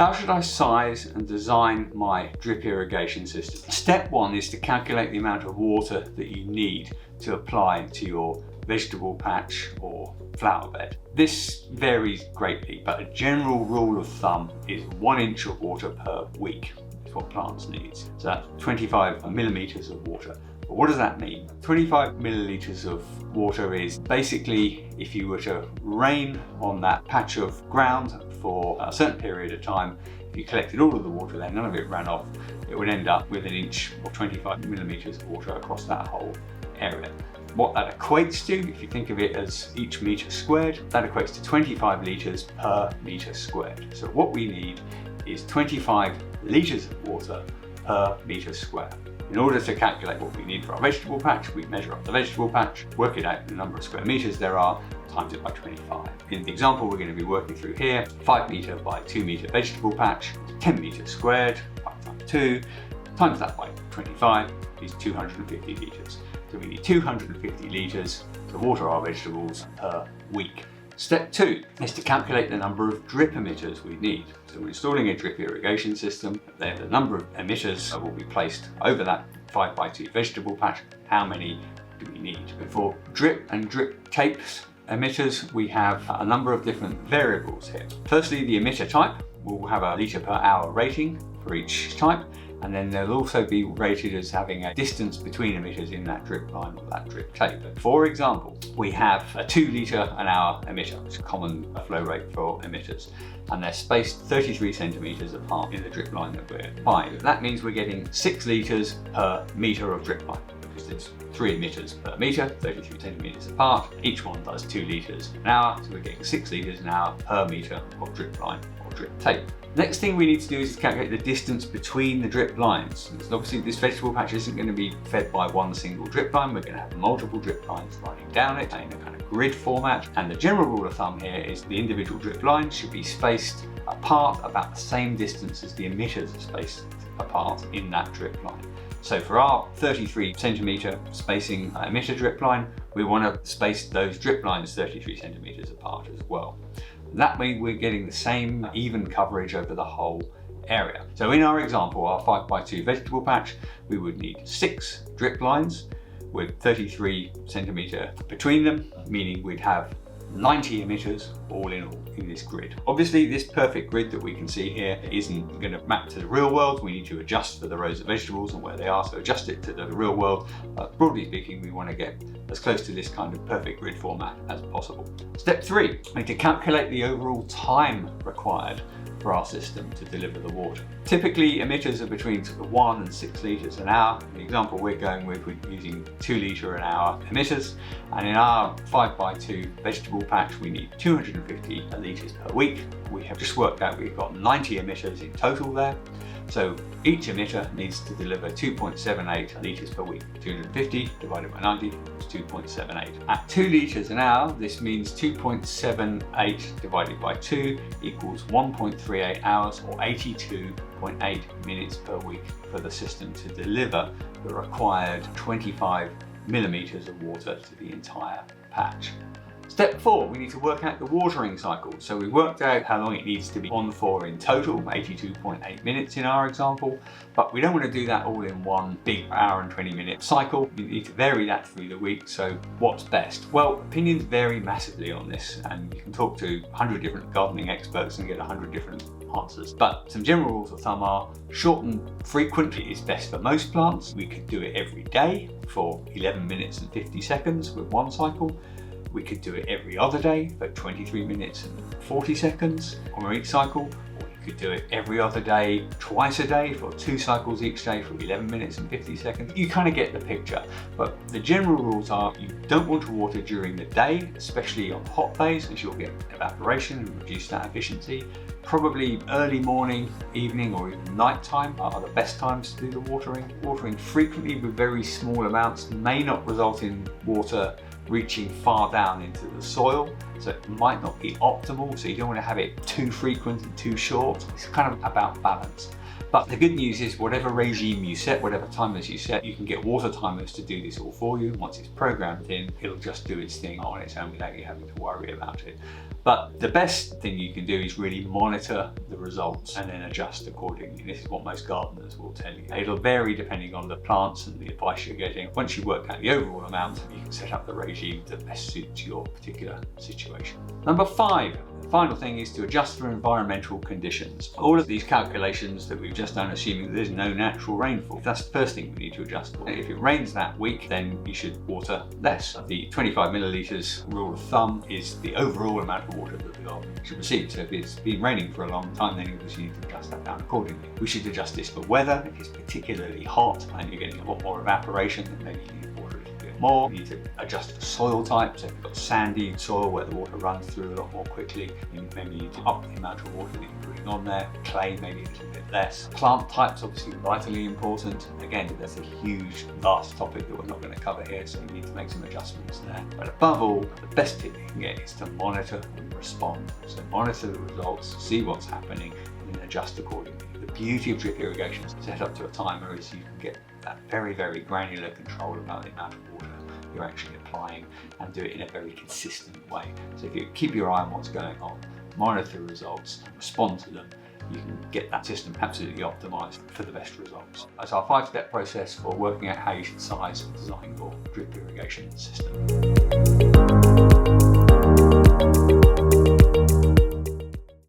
How should I size and design my drip irrigation system? Step one is to calculate the amount of water that you need to apply to your vegetable patch or flower bed. This varies greatly, but a general rule of thumb is 1 inch of water per week is what plants need. So that's 25 millimeters of water. But what does that mean? 25 milliliters of water is basically if you were to rain on that patch of ground for a certain period of time, if you collected all of the water there, none of it ran off, it would end up with 1 inch or 25 millimeters of water across that whole area. What that equates to, if you think of it as each meter squared, that equates to 25 litres per meter squared. So what we need is 25 litres of water per meter square. In order to calculate what we need for our vegetable patch, we measure up the vegetable patch, work it out the number of square meters there are, times it by 25. In the example we're going to be working through here, 5 meter by 2 meter vegetable patch, 10 meters squared, 5 times 2, times that by 25 is 250 litres. So we need 250 litres to water our vegetables per week. Step 2 is to calculate the number of drip emitters we need. So we're installing a drip irrigation system. Then the number of emitters that will be placed over that 5x2 vegetable patch. How many do we need? For drip and drip tapes emitters, we have a number of different variables here. Firstly, the emitter type will have a litre per hour rating for each type. And then they'll also be rated as having a distance between emitters in that drip line or that drip tape. For example, we have a 2 litre an hour emitter, which is a common flow rate for emitters, and they're spaced 33 centimetres apart in the drip line that we're applying. That means we're getting 6 litres per metre of drip line, because there's 3 emitters per metre, 33 centimetres apart. Each one does 2 litres an hour, so we're getting 6 litres an hour per metre of drip line or drip tape. Next thing we need to do is to calculate the distance between the drip lines. So obviously this vegetable patch isn't going to be fed by one single drip line, we're going to have multiple drip lines running down it in a kind of grid format. And the general rule of thumb here is the individual drip lines should be spaced apart about the same distance as the emitters are spaced apart in that drip line. So for our 33 centimetre spacing emitter drip line, we want to space those drip lines 33 centimetres apart as well. That way we're getting the same even coverage over the whole area. So in our example, our 5x2 vegetable patch, we would need 6 drip lines with 33 centimetre between them, meaning we'd have 90 emitters all in this grid. Obviously this perfect grid that we can see here isn't going to map to the real world. We need to adjust for the rows of vegetables and where they are, so adjust it to the real world. Broadly speaking, we want to get as close to this kind of perfect grid format as possible. Step 3, we need to calculate the overall time required for our system to deliver the water. Typically emitters are between 1 and 6 litres an hour. The example we're going with, we're using 2 litre an hour emitters, and in our 5x2 vegetable patch we need 250 litres per week. We have just worked out we've got 90 emitters in total there. So each emitter needs to deliver 2.78 litres per week. 250 divided by 90 is 2.78. At 2 litres an hour, this means 2.78 divided by 2 equals 1.38 hours or 82.8 minutes per week for the system to deliver the required 25 millimetres of water to the entire patch. Step 4, we need to work out the watering cycle. So we worked out how long it needs to be on for in total, 82.8 minutes in our example, but we don't want to do that all in one big hour and 20-minute cycle. You need to vary that through the week. So what's best? Well, opinions vary massively on this, and you can talk to 100 different gardening experts and get 100 different answers. But some general rules of thumb are short and frequent is best for most plants. We could do it every day for 11 minutes and 50 seconds with one cycle. We could do it every other day for 23 minutes and 40 seconds on each cycle, or you could do it every other day, twice a day for 2 cycles each day for 11 minutes and 50 seconds. You kind of get the picture, but the general rules are you don't want to water during the day, especially on hot days, as you'll get evaporation and reduce that efficiency. Probably early morning, evening, or even night time are the best times to do the watering. Watering frequently with very small amounts may not result in water reaching far down into the soil, so it might not be optimal, so you don't want to have it too frequent and too short. It's kind of about balance. But the good news is whatever regime you set, whatever timers you set, you can get water timers to do this all for you. Once it's programmed in, it'll just do its thing on its own without you having to worry about it. But the best thing you can do is really monitor the results and then adjust accordingly. This is what most gardeners will tell you. It'll vary depending on the plants and the advice you're getting. Once you work out the overall amount, you can set up the regime that best suits your particular situation. Number 5. The final thing is to adjust for environmental conditions. All of these calculations that we've just done, assuming that there's no natural rainfall, that's the first thing we need to adjust for. If it rains that week, then you should water less. The 25 millilitres rule of thumb is the overall amount of water that the garden should receive. So if it's been raining for a long time, then you obviously need to adjust that down accordingly. We should adjust this for weather. If it's particularly hot and you're getting a lot more evaporation, then maybe you need to water it a bit more. You need to adjust for soil type. So if you've got sandy soil where the water runs through a lot more quickly, then maybe you need to up the amount of water that you're putting on there. Clay, maybe a little bit less. Plant types, obviously vitally important. Again, that's a huge, vast topic that we're not going to cover here, so you need to make some adjustments there. But above all, the best tip you can get is to monitor and respond. So monitor the results, see what's happening, and then adjust accordingly. The beauty of drip irrigation set up to a timer is you can get that very, very granular control about the amount of water you're actually applying and do it in a very consistent way. So if you keep your eye on what's going on, monitor the results, respond to them, you can get that system absolutely optimized for the best results. That's our 5-step process for working out how you should size and design your drip irrigation system.